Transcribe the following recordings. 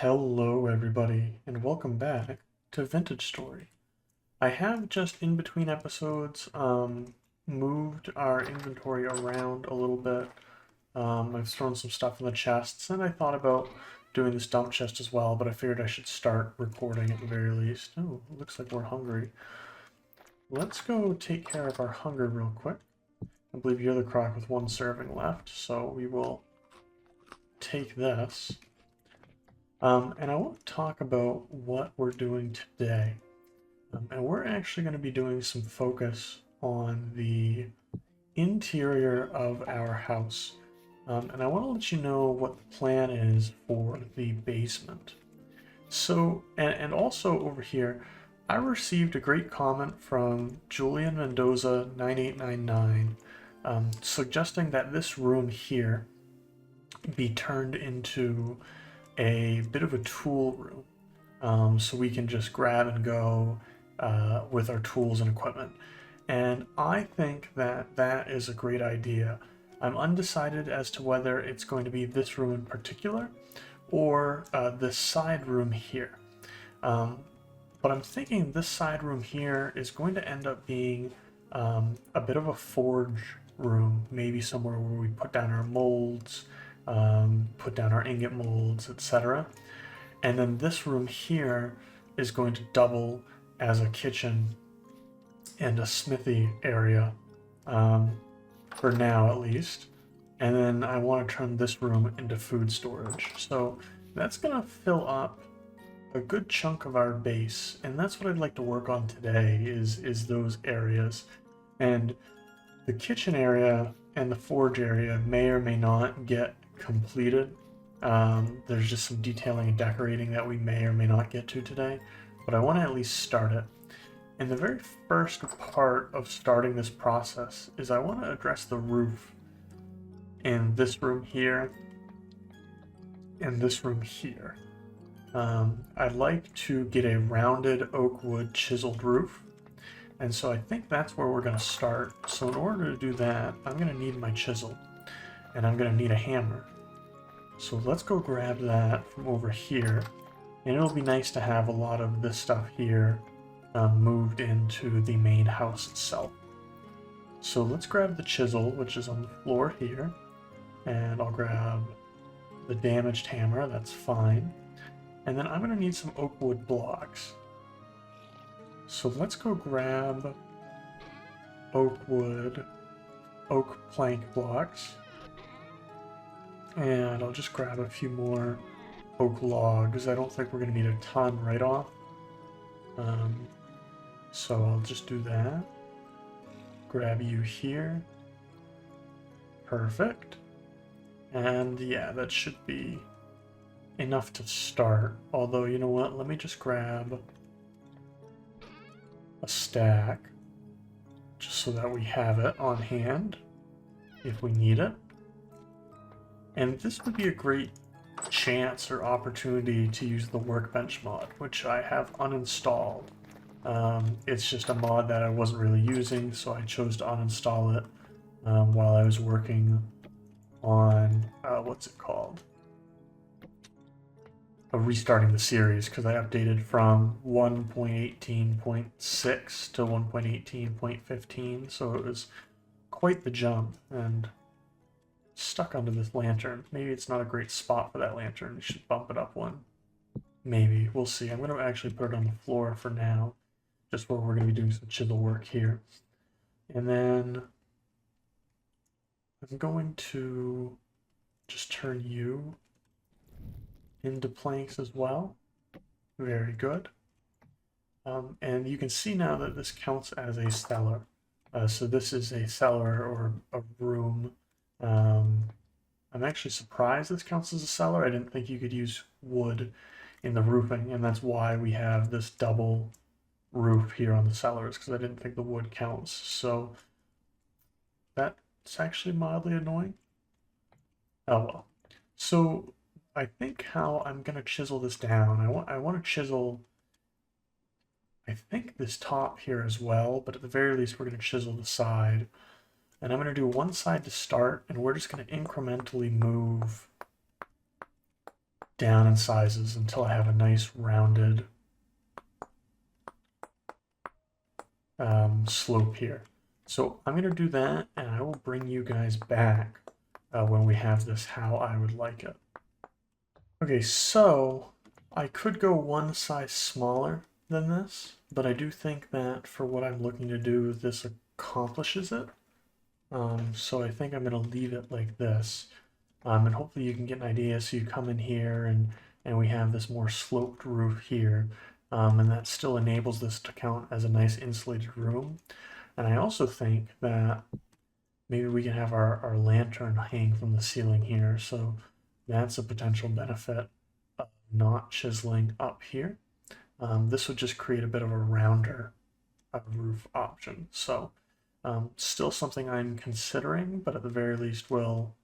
Hello everybody, and welcome back to Vintage Story. I have just in between episodes moved our inventory around a little bit. I've thrown some stuff in the chests, and I thought about doing this dump chest as well, but I figured I should start recording at the very least. Oh, looks like we're hungry. Let's go take care of our hunger real quick. I believe you're the croc with one serving left, so we will take this. And I want to talk about what we're doing today. And we're actually going to be doing some focus on the interior of our house. And I want to let you know what the plan is for the basement. So, and also over here, I received a great comment from Julian Mendoza 9899 suggesting that this room here be turned into a bit of a tool room, so we can just grab and go with our tools and equipment. And I think that that is a great idea. I'm undecided as to whether it's going to be this room in particular or this side room here. But I'm thinking this side room here is going to end up being a bit of a forge room, maybe somewhere where we put down our molds, put down our ingot molds, etc. And then this room here is going to double as a kitchen and a smithy area, for now at least. And then I want to turn this room into food storage. So that's going to fill up a good chunk of our base, and that's what I'd like to work on today is those areas. And the kitchen area and the forge area may or may not get completed. There's just some detailing and decorating that we may or may not get to today, but I want to at least start it. And the very first part of starting this process is I want to address the roof in this room here and this room here. I'd like to get a rounded oak wood chiseled roof, and so I think that's where we're going to start. So in order to do that, I'm going to need my chisel, and I'm going to need a hammer. So let's go grab that from over here, and it'll be nice to have a lot of this stuff here moved into the main house itself. So let's grab the chisel, which is on the floor here, and I'll grab the damaged hammer, that's fine. And then I'm going to need some oak wood blocks. So let's go grab oak plank blocks. And I'll just grab a few more oak logs. I don't think we're going to need a ton right off. So I'll just do that. Grab you here. Perfect. And yeah, that should be enough to start. Although, you know what? Let me just grab a stack just so that we have it on hand if we need it. And this would be a great chance or opportunity to use the workbench mod, which I have uninstalled. It's just a mod that I wasn't really using, so I chose to uninstall it while I was working on, what's it called? Restarting the series, because I updated from 1.18.6 to 1.18.15, so it was quite the jump, and stuck under this lantern. Maybe it's not a great spot for that lantern. We should bump it up one. Maybe. We'll see. I'm going to actually put it on the floor for now, just where we're going to be doing some chisel work here. And then I'm going to just turn you into planks as well. Very good. And you can see now that this counts as a cellar. So this is a cellar or a room. I'm actually surprised this counts as a cellar. I didn't think you could use wood in the roofing, and that's why we have this double roof here on the cellars, because I didn't think the wood counts. So that's actually mildly annoying. Oh well. So I think how I'm gonna chisel this down, I want to chisel, I think, this top here as well, but at the very least we're going to chisel the side. And I'm going to do one side to start, and we're just going to incrementally move down in sizes until I have a nice rounded slope here. So I'm going to do that, and I will bring you guys back when we have this how I would like it. Okay, so I could go one size smaller than this, but I do think that for what I'm looking to do, this accomplishes it. So I think I'm going to leave it like this. And hopefully you can get an idea. So you come in here and we have this more sloped roof here. And that still enables this to count as a nice insulated room. And I also think that maybe we can have our lantern hang from the ceiling here. So that's a potential benefit of not chiseling up here. This would just create a bit of a rounder roof option. So still something I'm considering, but at the very least will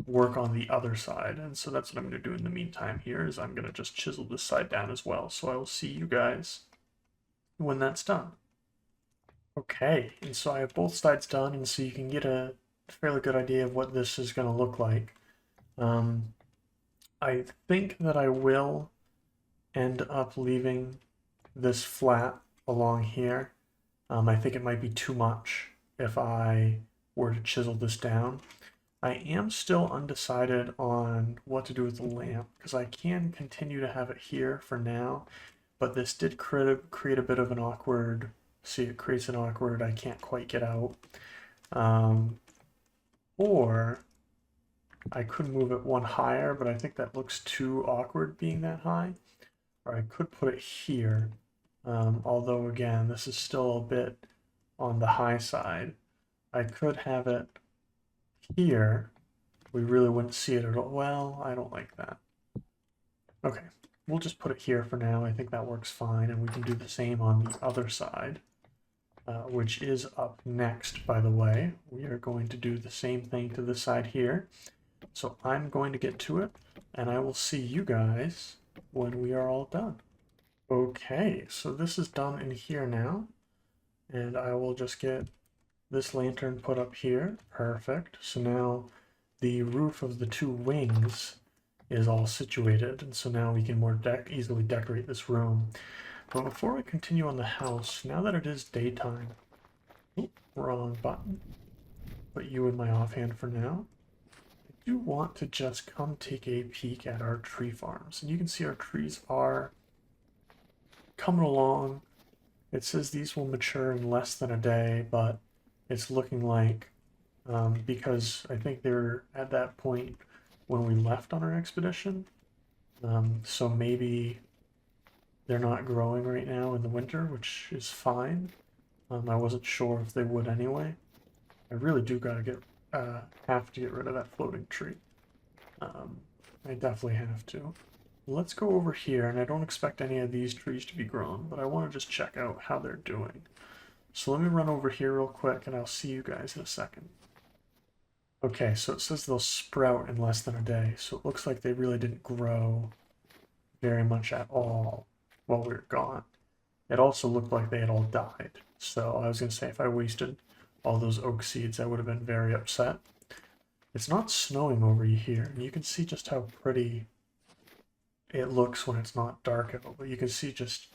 work on the other side. And so that's what I'm going to do in the meantime here is I'm going to just chisel this side down as well. So I will see you guys when that's done. Okay, and so I have both sides done, and so you can get a fairly good idea of what this is going to look like. I think that I will end up leaving this flat along here. I think it might be too much if I were to chisel this down. I am still undecided on what to do with the lamp, because I can continue to have it here for now, but this did create a bit of an awkward, see, it creates an awkward, I can't quite get out. Or I could move it one higher, but I think that looks too awkward being that high. Or I could put it here, although again, this is still a bit on the high side. I could have it here. We really wouldn't see it at all. Well, I don't like that. Okay, we'll just put it here for now. I think that works fine, and we can do the same on the other side, which is up next, by the way. We are going to do the same thing to this side here. So I'm going to get to it, and I will see you guys when we are all done. Okay, so this is done in here now, and I will just get this lantern put up here. Perfect. So now the roof of the two wings is all situated, and so now we can more easily decorate this room. But before we continue on the house, now that it is daytime, wrong button, put you in my offhand for now. I do want to just come take a peek at our tree farms, and you can see our trees are coming along. It says these will mature in less than a day, but it's looking like, because I think they're at that point when we left on our expedition, so maybe they're not growing right now in the winter, which is fine. I wasn't sure if they would anyway. I really do gotta have to get rid of that floating tree. I definitely have to. Let's go over here, and I don't expect any of these trees to be grown, but I want to just check out how they're doing. So let me run over here real quick, and I'll see you guys in a second. Okay, so it says they'll sprout in less than a day, so it looks like they really didn't grow very much at all while we were gone. It also looked like they had all died, so I was going to say if I wasted all those oak seeds, I would have been very upset. It's not snowing over here, and you can see just how pretty it looks when it's not dark out, but you can see just,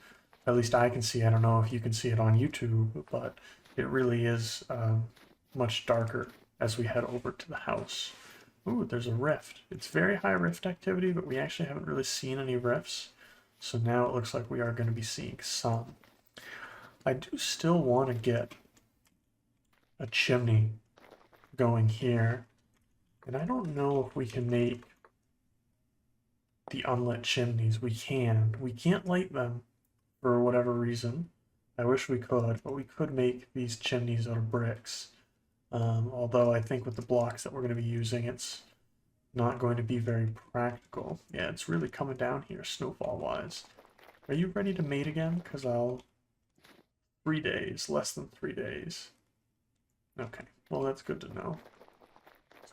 at least I can see, I don't know if you can see it on YouTube, but it really is much darker as we head over to the house. Ooh, there's a rift. It's very high rift activity, but we actually haven't really seen any rifts, so now it looks like we are going to be seeing some. I do still want to get a chimney going here, and I don't know if we can make the unlit chimneys. We can. We can't light them for whatever reason. I wish we could, but we could make these chimneys out of bricks. Although I think with the blocks that we're going to be using, it's not going to be very practical. Yeah, it's really coming down here, snowfall-wise. Are you ready to mate again? Because 3 days, less than 3 days. Okay, well that's good to know.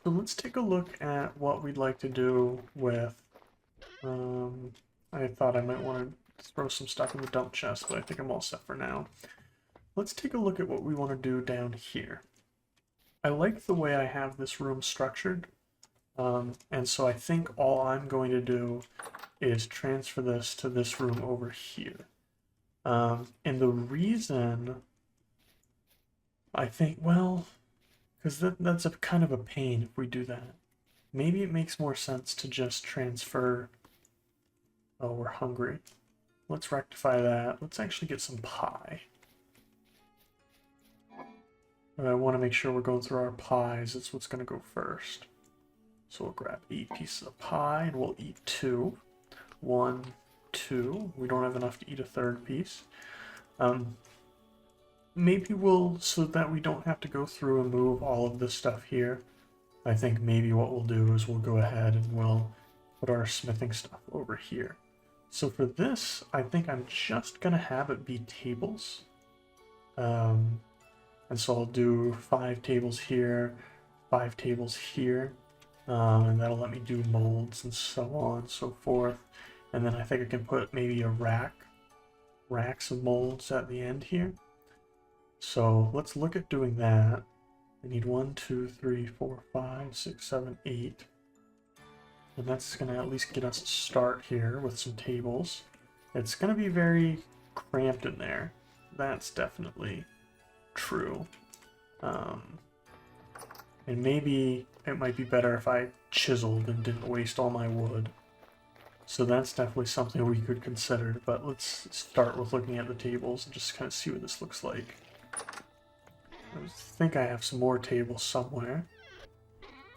So let's take a look at what we'd like to do with... I thought I might want to throw some stuff in the dump chest, but I think I'm all set for now. Let's take a look at what we want to do down here. I like the way I have this room structured. And so I think all I'm going to do is transfer this to this room over here. And the reason I think, well, because that's a kind of a pain if we do that. Maybe it makes more sense to just transfer. Oh, we're hungry. Let's rectify that. Let's actually get some pie. I want to make sure we're going through our pies. That's what's going to go first. So we'll grab 8 pieces of pie and we'll eat 2. 1, 2. We don't have enough to eat a third piece. Maybe we'll, so that we don't have to go through and move all of this stuff here, I think maybe what we'll do is we'll go ahead and we'll put our smithing stuff over here. So for this, I think I'm just going to have it be tables. And so I'll do 5 tables here, 5 tables here, and that'll let me do molds and so on and so forth. And then I think I can put maybe a racks of molds at the end here. So let's look at doing that. I need 1, 2, 3, 4, 5, 6, 7, 8. And that's going to at least get us a start here with some tables. It's going to be very cramped in there. That's definitely true. And maybe it might be better if I chiseled and didn't waste all my wood. So that's definitely something we could consider, but let's start with looking at the tables and just kind of see what this looks like. I think I have some more tables somewhere.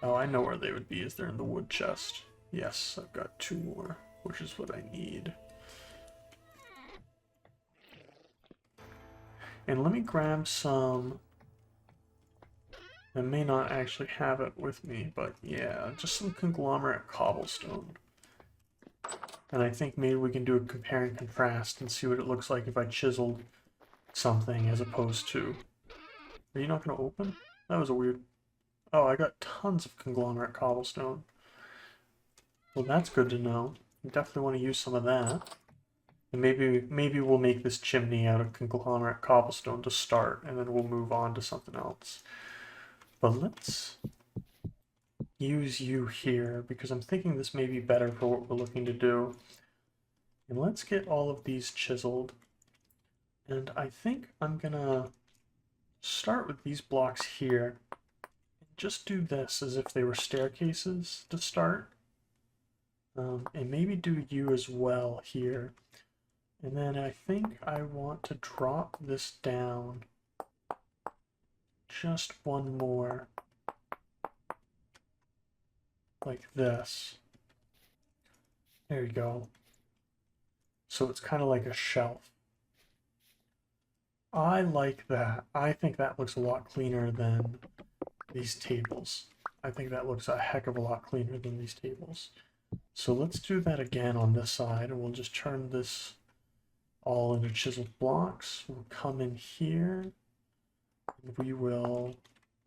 Oh, I know where they would be, is they're in the wood chest. Yes, I've got 2 more, which is what I need. And let me grab some. I may not actually have it with me, but yeah, just some conglomerate cobblestone. And I think maybe we can do a compare and contrast and see what it looks like if I chiseled something as opposed to... Are you not going to open? That was a weird... Oh, I got tons of conglomerate cobblestone. Well, that's good to know. I definitely want to use some of that. And maybe we'll make this chimney out of conglomerate cobblestone to start, and then we'll move on to something else. But let's use you here, because I'm thinking this may be better for what we're looking to do. And let's get all of these chiseled. And I think I'm gonna start with these blocks here. And just do this as if they were staircases to start. And maybe do you as well here. And then I think I want to drop this down just one more, like this. There you go. So it's kind of like a shelf. I like that. I think that looks a lot cleaner than these tables. I think that looks a heck of a lot cleaner than these tables. So let's do that again on this side, and we'll just turn this all into chiseled blocks. We'll come in here, and we will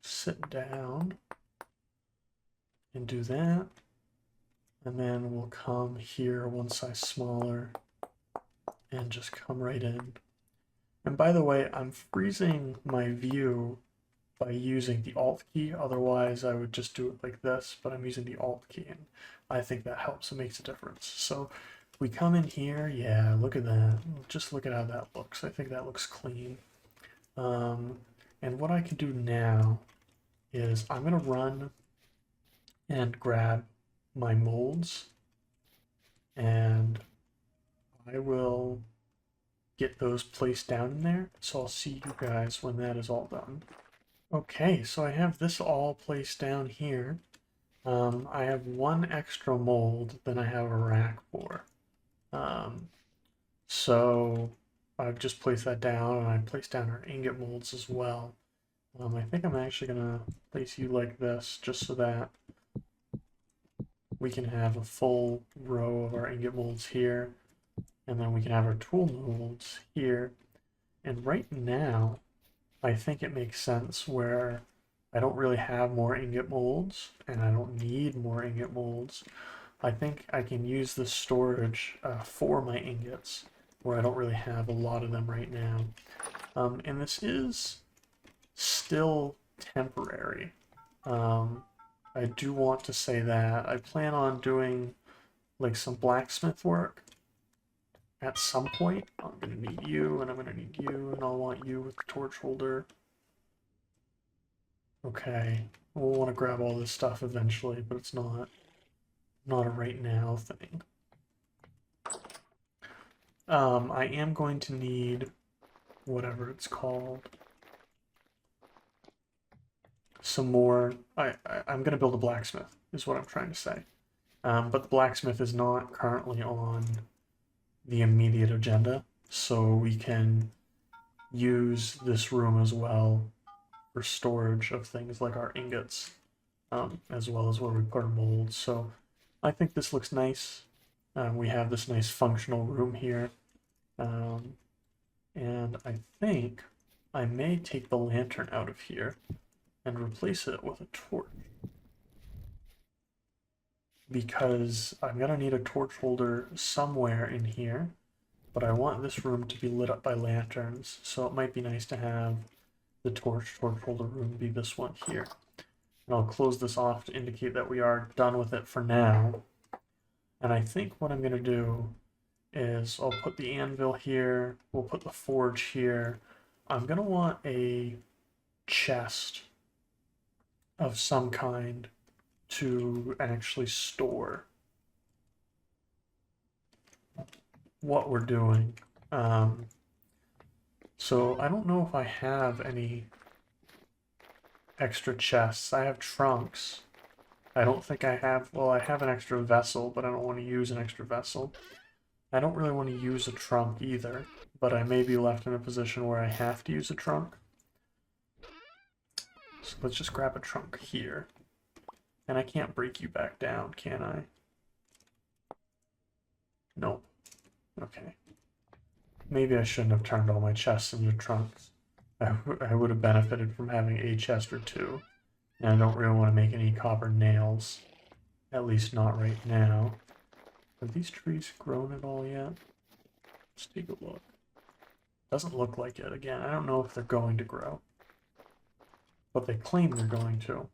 sit down and do that. And then we'll come here one size smaller and just come right in. And by the way, I'm freezing my view by using the Alt key. Otherwise, I would just do it like this, but I'm using the Alt key, and I think that helps. It makes a difference. So we come in here. Yeah, look at that. Just look at how that looks. I think that looks clean. And what I can do now is I'm going to run and grab my molds, and I will get those placed down in there. So I'll see you guys when that is all done. Okay, so I have this all placed down here. I have 1 extra mold than I have a rack for. So I've just placed that down, and I placed down our ingot molds as well. I think I'm actually going to place you like this, just so that we can have a full row of our ingot molds here, and then we can have our tool molds here. And right now, I think it makes sense where I don't really have more ingot molds, and I don't need more ingot molds. I think I can use the storage for my ingots, where I don't really have a lot of them right now. And this is still temporary. I do want to say that I plan on doing like some blacksmith work at some point. I'm gonna need you, and I'm gonna need you, and I'll want you with the torch holder. Okay, we'll want to grab all this stuff eventually, but it's not a right now thing. I am going to need whatever it's called. Some more. I'm going to build a blacksmith, is what I'm trying to say. But the blacksmith is not currently on the immediate agenda, so we can use this room as well for storage of things like our ingots, as well as where we put our molds. So I think this looks nice. We have this nice functional room here. And I think I may take the lantern out of here and replace it with a torch. Because I'm going to need a torch holder somewhere in here, but I want this room to be lit up by lanterns, so it might be nice to have the torch holder room be this one here. And I'll close this off to indicate that we are done with it for now. And I think what I'm going to do is I'll put the anvil here, we'll put the forge here. I'm going to want a chest of some kind to actually store what we're doing. So I don't know if I have any extra chests. I have trunks. I don't think I have, well, I have an extra vessel, but I don't want to use an extra vessel. I don't really want to use a trunk either, but I may be left in a position where I have to use a trunk. So let's just grab a trunk here. And I can't break you back down, can I? Nope. Okay. Maybe I shouldn't have turned all my chests into trunks. I would have benefited from having a chest or two. And I don't really want to make any copper nails. At least not right now. Have these trees grown at all yet? Let's take a look. Doesn't look like it. Again, I don't know if they're going to grow. But they claim they're going to.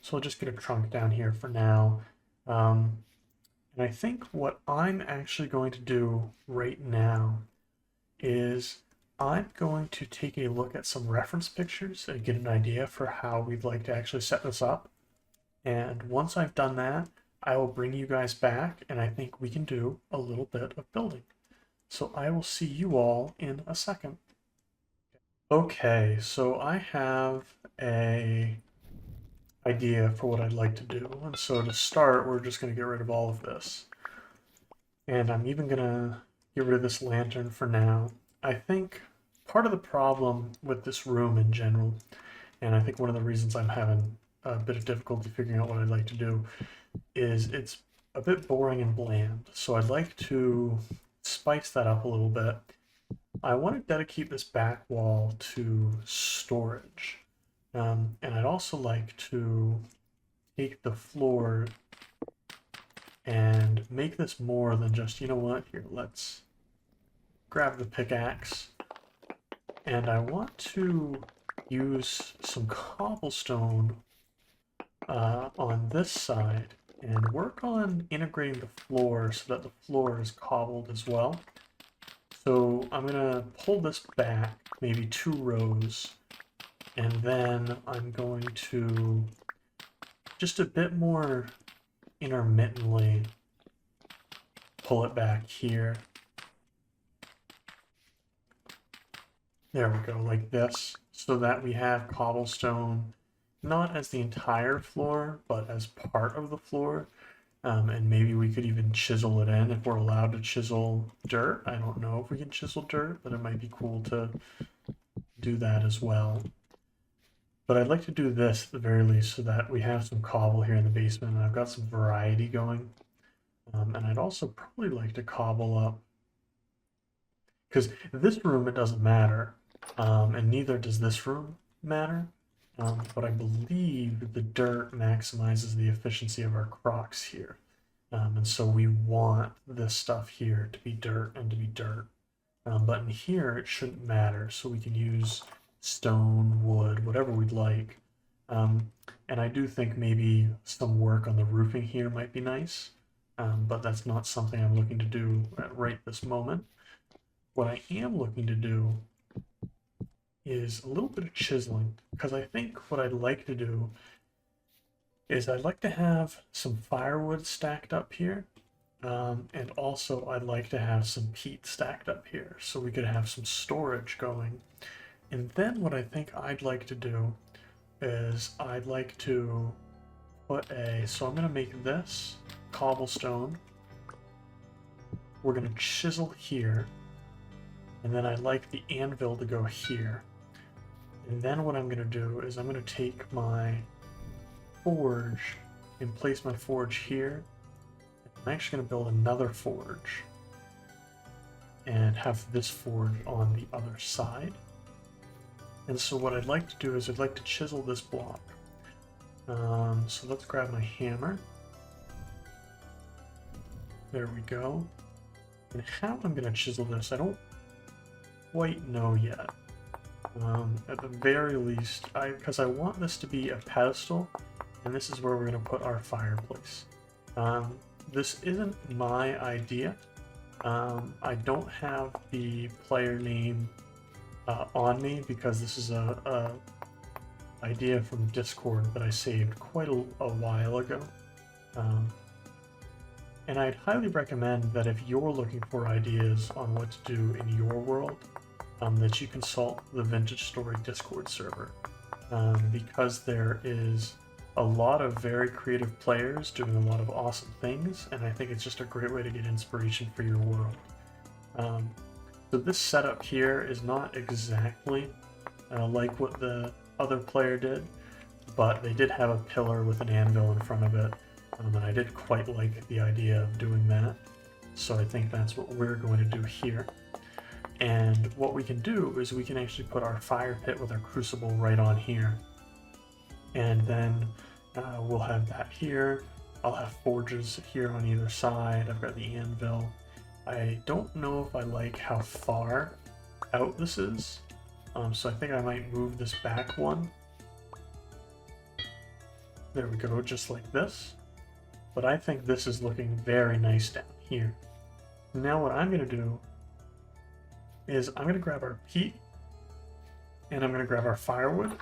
So I'll just get a trunk down here for now. And I think what I'm actually going to do right now is I'm going to take a look at some reference pictures and get an idea for how we'd like to actually set this up. And once I've done that, I will bring you guys back, and I think we can do a little bit of building. So I will see you all in a second. Okay, so I have a idea for what I'd like to do. And so to start, we're just going to get rid of all of this. And I'm even going to get rid of this lantern for now. I think part of the problem with this room in general, and I think one of the reasons I'm having a bit of difficulty figuring out what I'd like to do, is it's a bit boring and bland. So I'd like to spice that up a little bit. I want to dedicate this back wall to storage. And I'd also like to take the floor and make this more than just, you know what, here, let's grab the pickaxe. And I want to use some cobblestone on this side and work on integrating the floor so that the floor is cobbled as well. So I'm going to pull this back maybe 2 rows, and then I'm going to just a bit more intermittently pull it back here. There we go, like this, so that we have cobblestone not as the entire floor, but as part of the floor. And maybe we could even chisel it in if we're allowed to chisel dirt. I don't know if we can chisel dirt, but it might be cool to do that as well. But I'd like to do this at the very least so that we have some cobble here in the basement, and I've got some variety going. And I'd also probably like to cobble up, because this room, it doesn't matter, and neither does this room matter. But I believe the dirt maximizes the efficiency of our crocs here. And so we want this stuff here to be dirt and to be dirt. But in here, it shouldn't matter. So we can use stone, wood, whatever we'd like. And I do think maybe some work on the roofing here might be nice, but that's not something I'm looking to do right this moment. What I am looking to do is a little bit of chiseling, because I think what I'd like to do is I'd like to have some firewood stacked up here, and also I'd like to have some peat stacked up here, so we could have some storage going. And then what I think I'd like to do is I'd like to so I'm going to make this cobblestone. We're going to chisel here, and then I'd like the anvil to go here. And then what I'm going to do is I'm going to take my forge and place my forge here. I'm actually going to build another forge and have this forge on the other side. And so what I'd like to do is I'd like to chisel this block. So let's grab my hammer. There we go. And how I'm going to chisel this, I don't quite know yet. At the very least, because I want this to be a pedestal, and this is where we're going to put our fireplace. This isn't my idea. I don't have the player name on me because this is a idea from Discord that I saved quite a while ago. And I'd highly recommend that if you're looking for ideas on what to do in your world, that you consult the Vintage Story Discord server, because there is a lot of very creative players doing a lot of awesome things, and I think it's just a great way to get inspiration for your world. So this setup here is not exactly like what the other player did, but they did have a pillar with an anvil in front of it, and I did quite like the idea of doing that. So I think that's what we're going to do here. And what we can do is we can actually put our fire pit with our crucible right on here. And then we'll have that here. I'll have forges here on either side. I've got the anvil. I don't know if I like how far out this is. So I think I might move this back one. There we go, just like this. But I think this is looking very nice down here. Now what I'm going to do is I'm going to grab our peat, and I'm going to grab our firewood,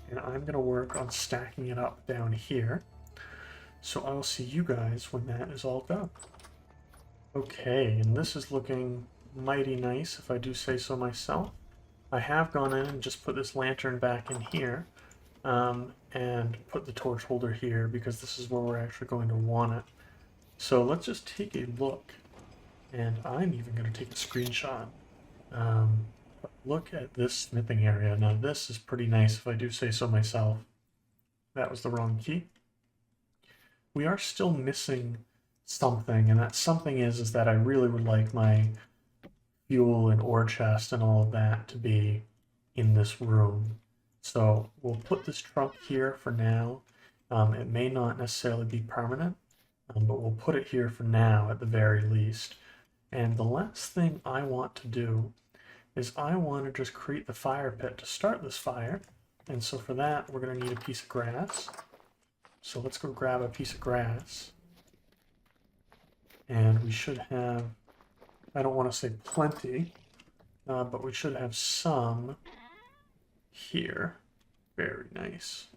and I'm going to work on stacking it up down here. So I will see you guys when that is all done. Okay, and this is looking mighty nice, if I do say so myself. I have gone in and just put this lantern back in here, and put the torch holder here, because this is where we're actually going to want it. So let's just take a look, and I'm even going to take a screenshot. Look at this smithing area. Now this is pretty nice, if I do say so myself. That was the wrong key. We are still missing something, and that something is that I really would like my fuel and ore chest and all of that to be in this room. So we'll put this trunk here for now. It may not necessarily be permanent, but we'll put it here for now at the very least. And the last thing I want to do is I want to just create the fire pit to start this fire. And so for that, we're going to need a piece of grass. So let's go grab a piece of grass. And we should have, I don't want to say plenty, but we should have some here. Very nice.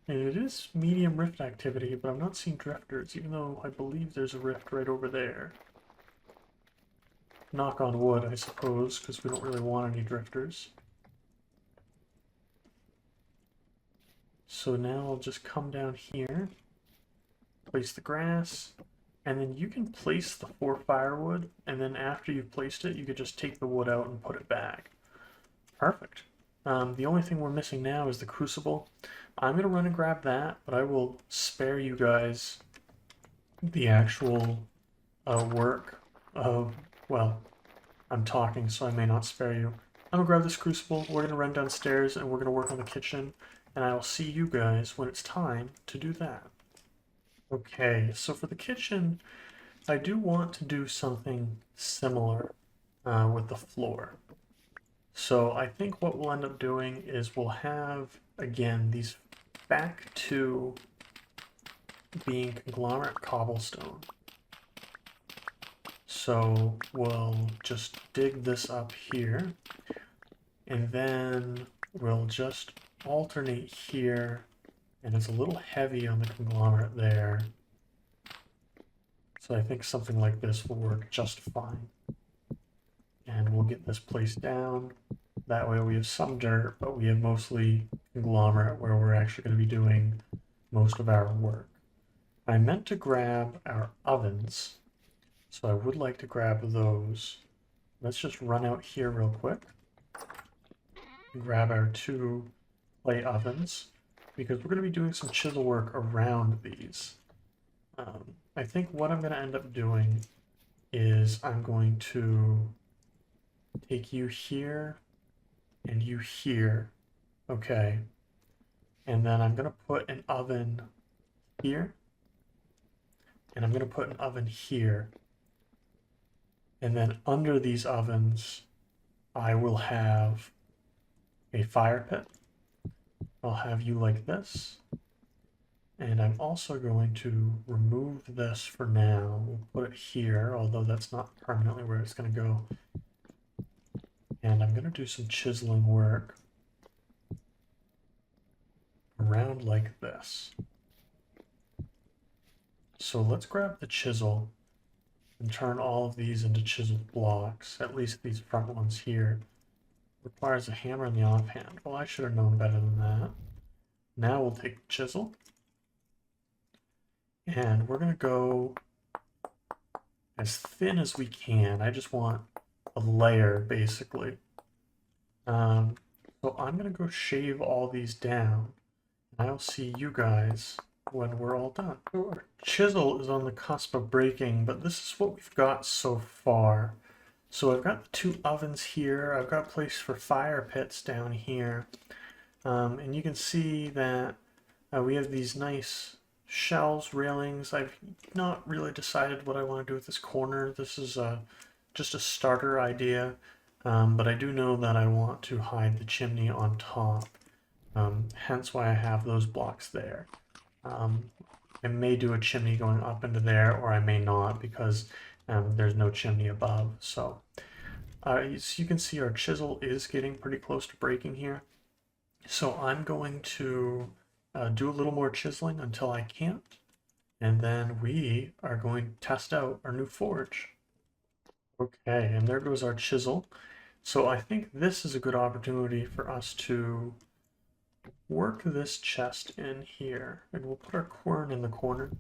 And it is medium rift activity, but I'm not seeing drifters, even though I believe there's a rift right over there. Knock on wood, I suppose, because we don't really want any drifters. So now I'll just come down here, place the grass, and then you can place the 4 firewood, and then after you've placed it, you could just take the wood out and put it back. Perfect. The only thing we're missing now is the crucible. I'm going to run and grab that, but I will spare you guys the actual work of, well, I'm talking, so I may not spare you. I'm going to grab this crucible, we're going to run downstairs, and we're going to work on the kitchen, and I will see you guys when it's time to do that. Okay, so for the kitchen, I do want to do something similar. with the floor. So I think what we'll end up doing is we'll have, again, these back to being conglomerate cobblestone. So we'll just dig this up here, and then we'll just alternate here, and it's a little heavy on the conglomerate there. So I think something like this will work just fine. And we'll get this placed down. That way we have some dirt, but we have mostly conglomerate where we're actually going to be doing most of our work. I meant to grab our ovens, so I would like to grab those. Let's just run out here real quick and grab our 2 clay ovens, because we're going to be doing some chisel work around these. I think what I'm going to end up doing is I'm going to take you here and you here, okay, and then I'm going to put an oven here, and I'm going to put an oven here, and then under these ovens I will have a fire pit. I'll have you like this, and I'm also going to remove this for now. We'll put it here, although that's not permanently where it's going to go. And I'm going to do some chiseling work around like this. So let's grab the chisel and turn all of these into chiseled blocks, at least these front ones here. Requires a hammer in the offhand. Well, I should have known better than that. Now we'll take the chisel, and we're going to go as thin as we can. I just want a layer, basically. So I'm going to go shave all these down. I'll see you guys when we're all done. So our chisel is on the cusp of breaking, but this is what we've got so far. So I've got the 2 ovens here. I've got a place for fire pits down here. And you can see that we have these nice shelves, railings. I've not really decided what I want to do with this corner. This is just a starter idea, but I do know that I want to hide the chimney on top, hence why I have those blocks there. I may do a chimney going up into there, or I may not, because there's no chimney above. So as you can see, our chisel is getting pretty close to breaking here. So I'm going to do a little more chiseling until I can't, and then we are going to test out our new forge. Okay, and there goes our chisel. So I think this is a good opportunity for us to work this chest in here, and we'll put our quern in the corner.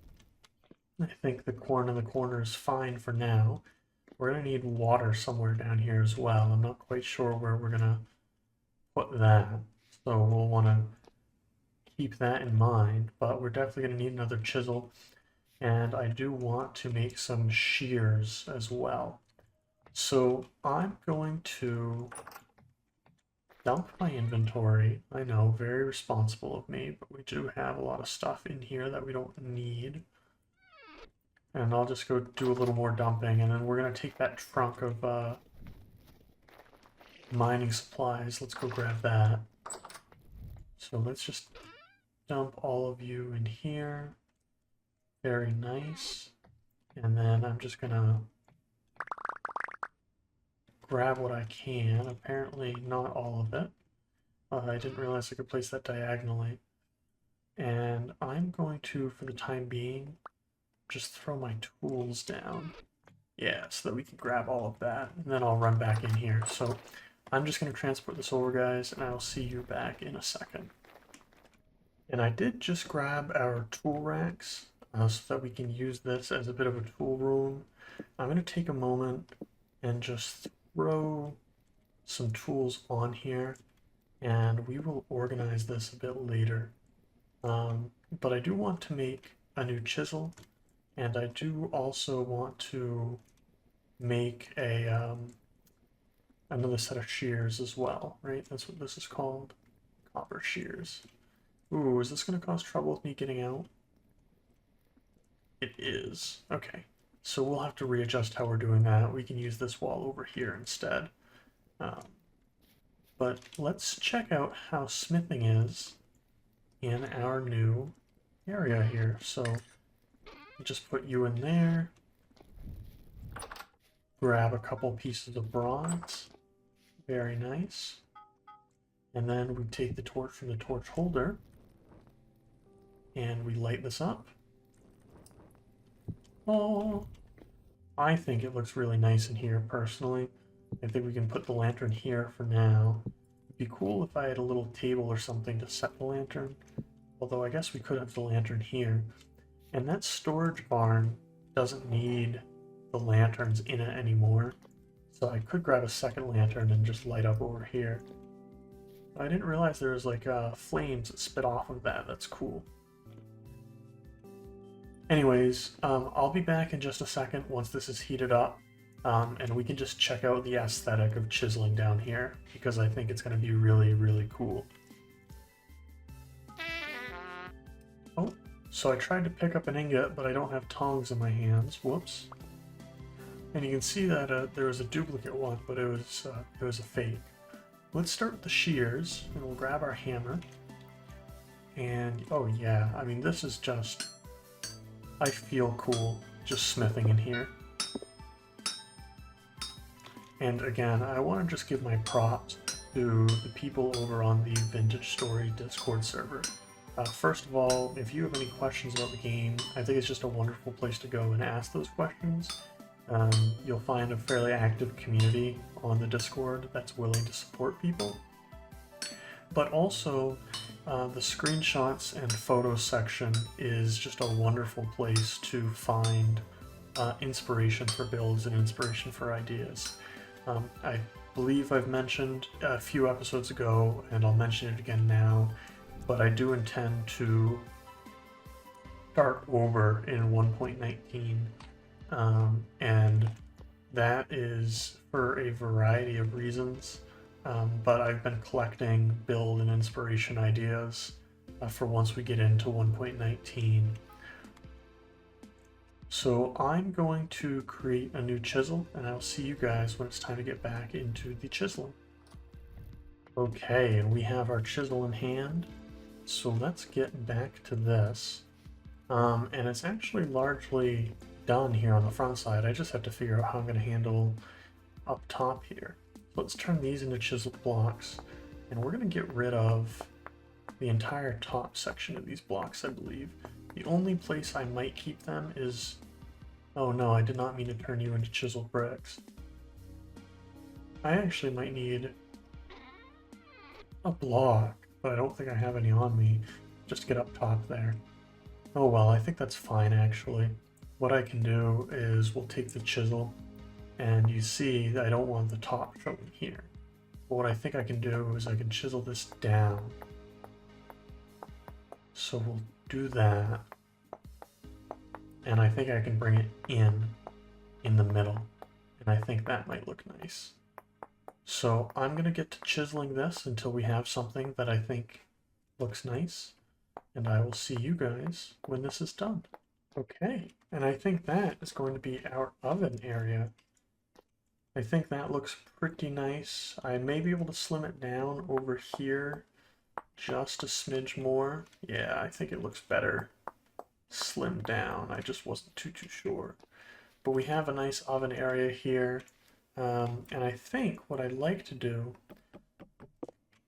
I think the quern in the corner is fine for now. We're going to need water somewhere down here as well. I'm not quite sure where we're going to put that, so we'll want to keep that in mind, but we're definitely going to need another chisel, and I do want to make some shears as well. So I'm going to dump my inventory. I know, very responsible of me, but we do have a lot of stuff in here that we don't need. And I'll just go do a little more dumping, and then we're going to take that trunk of mining supplies. Let's go grab that. So let's just dump all of you in here. Very nice. And then I'm just going to grab what I can. Apparently not all of it. I didn't realize I could place that diagonally. And I'm going to, for the time being, just throw my tools down. Yeah, so that we can grab all of that. And then I'll run back in here. So I'm just going to transport this over, guys, and I'll see you back in a second. And I did just grab our tool racks so that we can use this as a bit of a tool room. I'm going to take a moment and just throw some tools on here, and we will organize this a bit later. But I do want to make a new chisel, and I do also want to make a another set of shears as well, right? That's what this is called, copper shears. Ooh, is this going to cause trouble with me getting out? It is. Okay. So we'll have to readjust how we're doing that. We can use this wall over here instead. But let's check out how smithing is in our new area here. So just put you in there. Grab a couple pieces of bronze. Very nice. And then we take the torch from the torch holder and we light this up. Oh, I think it looks really nice in here personally. I think we can put the lantern here for now. It'd be cool if I had a little table or something to set the lantern, although I guess we could have the lantern here. And that storage barn doesn't need the lanterns in it anymore, so I could grab a second lantern and just light up over here. I didn't realize there was like flames that spit off of that. That's cool. Anyways, I'll be back in just a second once this is heated up, and we can just check out the aesthetic of chiseling down here, because I think it's going to be really, really cool. Oh, so I tried to pick up an ingot, but I don't have tongs in my hands. Whoops. And you can see that there was a duplicate one, but it was a fake. Let's start with the shears, and we'll grab our hammer. And, oh yeah, I mean, this is just... I feel cool just smithing in here. And again, I want to just give my props to the people over on the Vintage Story Discord server. First of all, if you have any questions about the game, I think it's just a wonderful place to go and ask those questions. You'll find a fairly active community on the Discord that's willing to support people. But also, the screenshots and photos section is just a wonderful place to find inspiration for builds and inspiration for ideas. I believe I've mentioned a few episodes ago, and I'll mention it again now, but I do intend to start over in 1.19. And that is for a variety of reasons, but I've been collecting build and inspiration ideas for once we get into 1.19. So I'm going to create a new chisel, and I'll see you guys when it's time to get back into the chiseling. Okay, and we have our chisel in hand, so let's get back to this. And it's actually largely done here on the front side. I just have to figure out how I'm going to handle up top here. Let's turn these into chiseled blocks, and we're going to get rid of the entire top section of these blocks, I believe. The only place I might keep them is... Oh no, I did not mean to turn you into chiseled bricks. I actually might need a block, but I don't think I have any on me just to get up top there. Oh well, I think that's fine actually. What I can do is we'll take the chisel, and you see that I don't want the top showing here. But what I think I can do is I can chisel this down. So we'll do that. And I think I can bring it in the middle. And I think that might look nice. So I'm going to get to chiseling this until we have something that I think looks nice. And I will see you guys when this is done. Okay, and I think that is going to be our oven area. I think that looks pretty nice. I may be able to slim it down over here just a smidge more. Yeah, I think it looks better slimmed down. I just wasn't too sure. But we have a nice oven area here. And I think what I'd like to do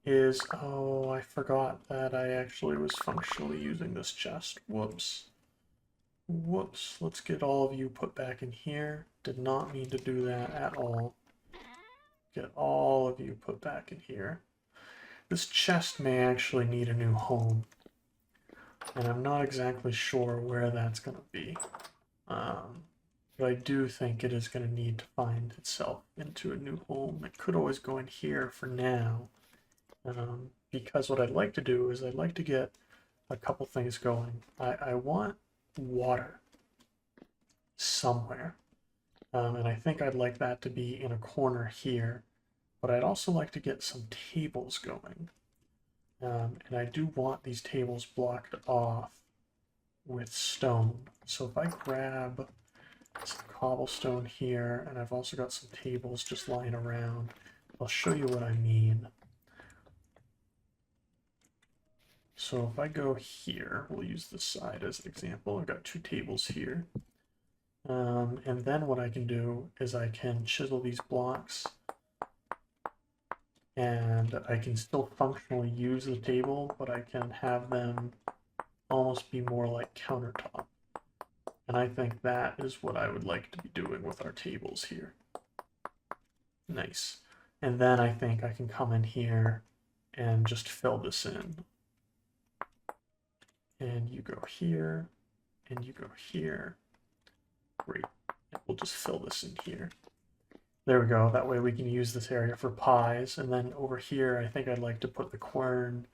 is... Oh, I forgot that I actually was functionally using this chest. Whoops. Whoops, let's get all of you put back in here. Did not mean to do that at all. Get all of you put back in here. This chest may actually need a new home, and I'm not exactly sure where that's going to be. But I do think it is going to need to find itself into a new home. It could always go in here for now, because what I'd like to do is I'd like to get a couple things going. I want water somewhere, and I think I'd like that to be in a corner here, but I'd also like to get some tables going, and I do want these tables blocked off with stone. So if I grab some cobblestone here, and I've also got some tables just lying around. I'll show you what I mean. So if I go here, we'll use this side as an example. I've got 2 tables here. And then what I can do is I can chisel these blocks, and I can still functionally use the table, but I can have them almost be more like countertop. And I think that is what I would like to be doing with our tables here. Nice. And then I think I can come in here and just fill this in. And you go here, and you go here. Great. And we'll just fill this in here. There we go. That way we can use this area for pies. And then over here, I think I'd like to put the quern,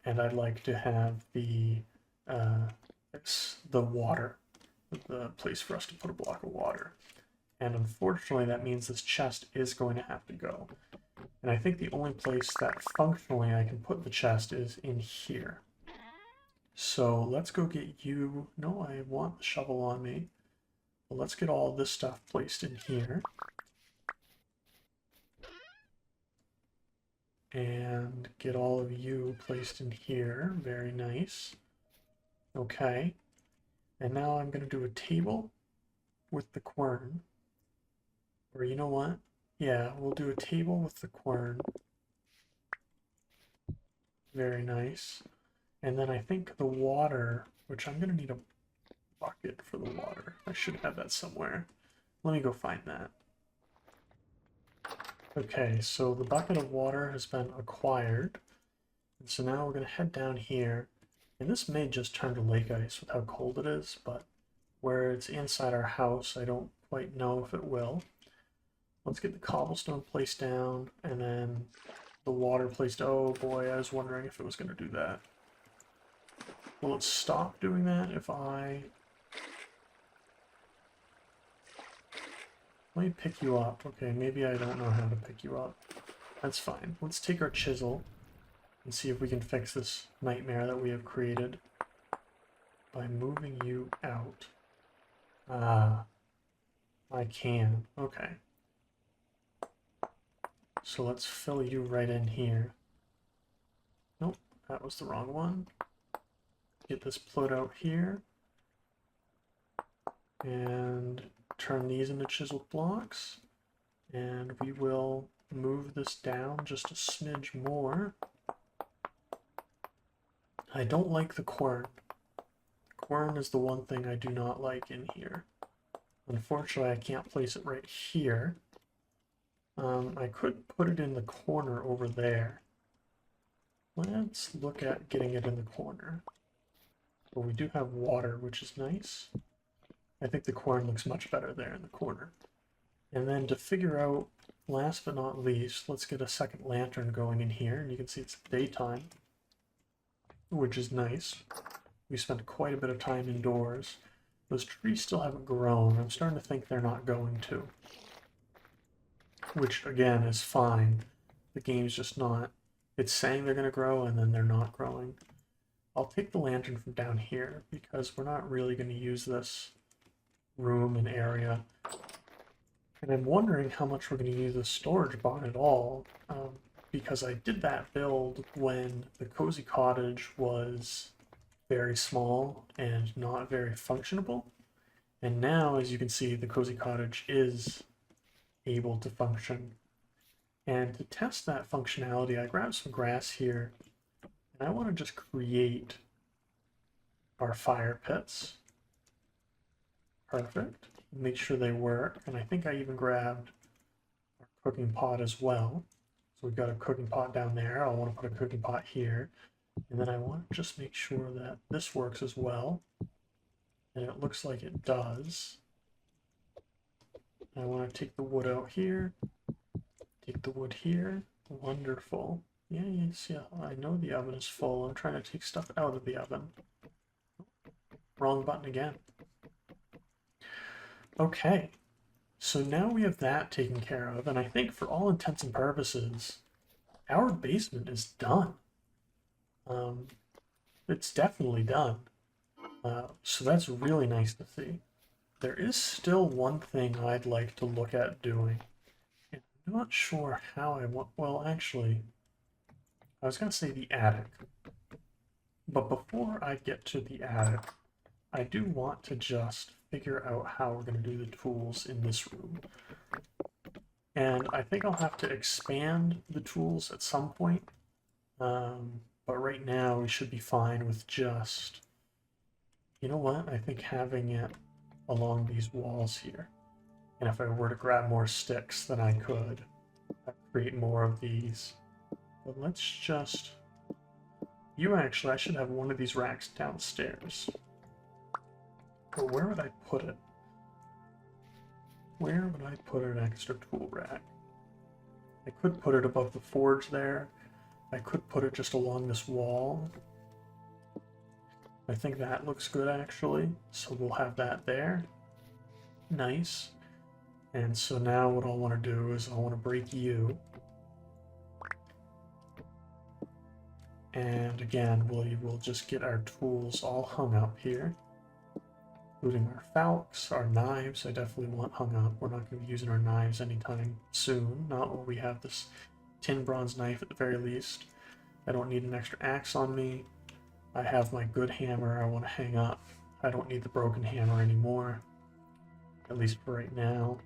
and I'd like to have the water, the place for us to put a block of water. And unfortunately, that means this chest is going to have to go. And I think the only place that functionally I can put the chest is in here. So let's go get you. No, I want the shovel on me. Well, let's get all this stuff placed in here. And get all of you placed in here. Very nice. Okay. And now I'm going to do a table with the quern. Or you know what? Yeah, we'll do a table with the quern. Very nice. And then I think the water, which I'm going to need a bucket for the water. I should have that somewhere. Let me go find that. Okay, so the bucket of water has been acquired. And so now we're going to head down here. And this may just turn to lake ice with how cold it is, but where it's inside our house, I don't quite know if it will. Let's get the cobblestone placed down, and then the water placed. Oh boy, I was wondering if it was going to do that. Will it stop doing that if I... Let me pick you up. Okay, maybe I don't know how to pick you up. That's fine. Let's take our chisel and see if we can fix this nightmare that we have created by moving you out. Ah, I can. Okay. So let's fill you right in here. Nope, that was the wrong one. Get this plot out here. And turn these into chiseled blocks. And we will move this down just a smidge more. I don't like the quern. Quern is the one thing I do not like in here. Unfortunately, I can't place it right here. I could put it in the corner over there. Let's look at getting it in the corner. Well, we do have water, which is nice. I think the quern looks much better there in the corner. And then to figure out, last but not least, let's get a second lantern going in here. And you can see it's daytime, which is nice. We spent quite a bit of time indoors. Those trees still haven't grown. I'm starting to think they're not going to. Which, again, is fine. The game's just not... It's saying they're going to grow, and then they're not growing. I'll take the lantern from down here, because we're not really going to use this room and area. And I'm wondering how much we're going to use the storage barn at all, because I did that build when the cozy cottage was very small and not very functionable. And now, as you can see, the cozy cottage is able to function. And to test that functionality, I grabbed some grass here, and I want to just create our fire pits. Perfect. Make sure they work, and I think I even grabbed our cooking pot as well. So we've got a cooking pot down there. I want to put a cooking pot here, and then I want to just make sure that this works as well, and it looks like it does. I want to take the wood out here, take the wood here. Wonderful. Yeah, yes, yeah, I know the oven is full. I'm trying to take stuff out of the oven. Wrong button again. Okay, so now we have that taken care of, and I think for all intents and purposes, our basement is done. It's definitely done. So that's really nice to see. there is still one thing I'd like to look at doing. I'm not sure how I want, well, actually, I was going to say the attic. But before I get to the attic, I do want to just figure out how we're going to do the tools in this room. And I think I'll have to expand the tools at some point. But right now we should be fine with just, you know what, I think having it along these walls here. And if I were to grab more sticks, then I could create more of these. But let's just, I should have one of these racks downstairs. But where would I put it? Where would I put an extra tool rack? I could put it above the forge there. I could put it just along this wall. I think that looks good actually. So we'll have that there. Nice. And so now what I'll want to do is I want to break you. And again, we'll just get our tools all hung up here. Including our falcons, our knives, I definitely want hung up. We're not going to be using our knives anytime soon. Not while we have this tin bronze knife at the very least. I don't need an extra axe on me. I have my good hammer I want to hang up. I don't need the broken hammer anymore. At least for right now.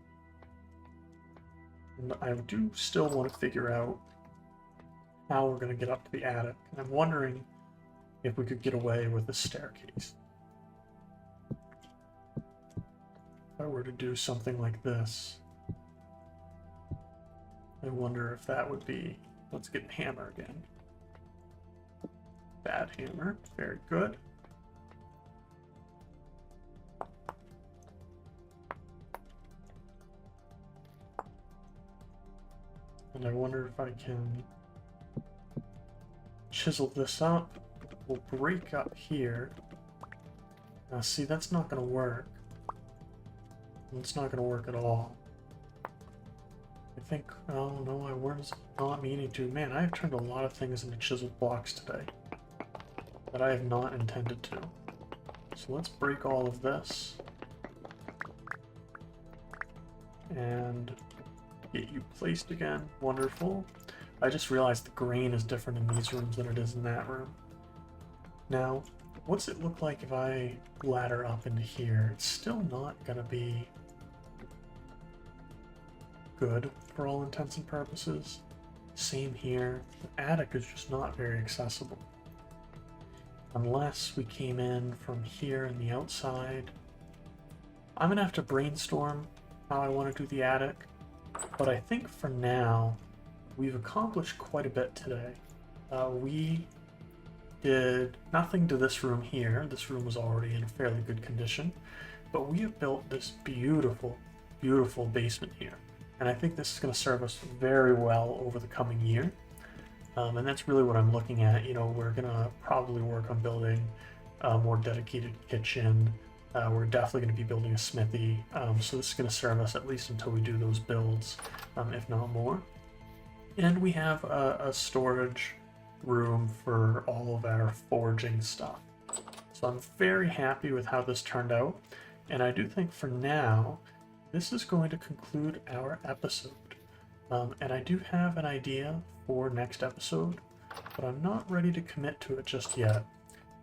And I do still want to figure out how we're going to get up to the attic. And I'm wondering if we could get away with a staircase. If I were to do something like this, I wonder if that would be... Let's get hammer again. Bad hammer. Very good. And I wonder if I can chisel this up. We'll break up here. Now see, that's not going to work. It's not going to work at all. I think, oh no, I was not meaning to. Man, I have turned a lot of things into chiseled blocks today that I have not intended to. So let's break all of this. And get you placed again. Wonderful. I just realized the grain is different in these rooms than it is in that room. Now, what's it look like if I ladder up into here? It's still not going to be good for all intents and purposes. Same here. The attic is just not very accessible. Unless we came in from here in the outside. I'm going to have to brainstorm how I want to do the attic. But I think for now, we've accomplished quite a bit today. We did nothing to this room here. This room was already in a fairly good condition. But we have built this beautiful, beautiful basement here. And I think this is going to serve us very well over the coming year. And that's really what I'm looking at. You know, we're going to probably work on building a more dedicated kitchen. We're definitely going to be building a smithy. So this is going to serve us at least until we do those builds, if not more. And we have a storage room for all of our forging stuff. So I'm very happy with how this turned out. And I do think for now, this is going to conclude our episode. And I do have an idea for next episode, but I'm not ready to commit to it just yet.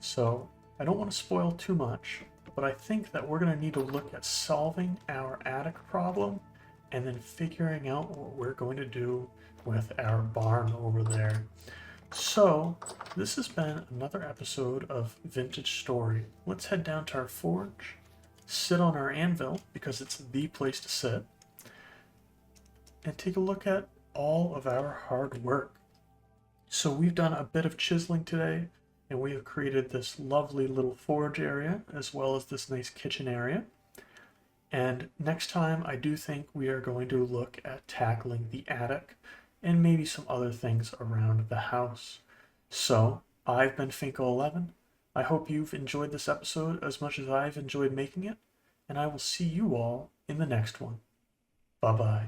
So I don't want to spoil too much, but I think that we're going to need to look at solving our attic problem and then figuring out what we're going to do with our barn over there. So this has been another episode of Vintage Story. Let's head down to our forge, sit on our anvil because it's the place to sit, and take a look at all of our hard work. So we've done a bit of chiseling today, and we have created this lovely little forge area as well as this nice kitchen area. And next time I do think we are going to look at tackling the attic and maybe some other things around the house. So I've been Finko11. I hope you've enjoyed this episode as much as I've enjoyed making it, and I will see you all in the next one. Bye-bye.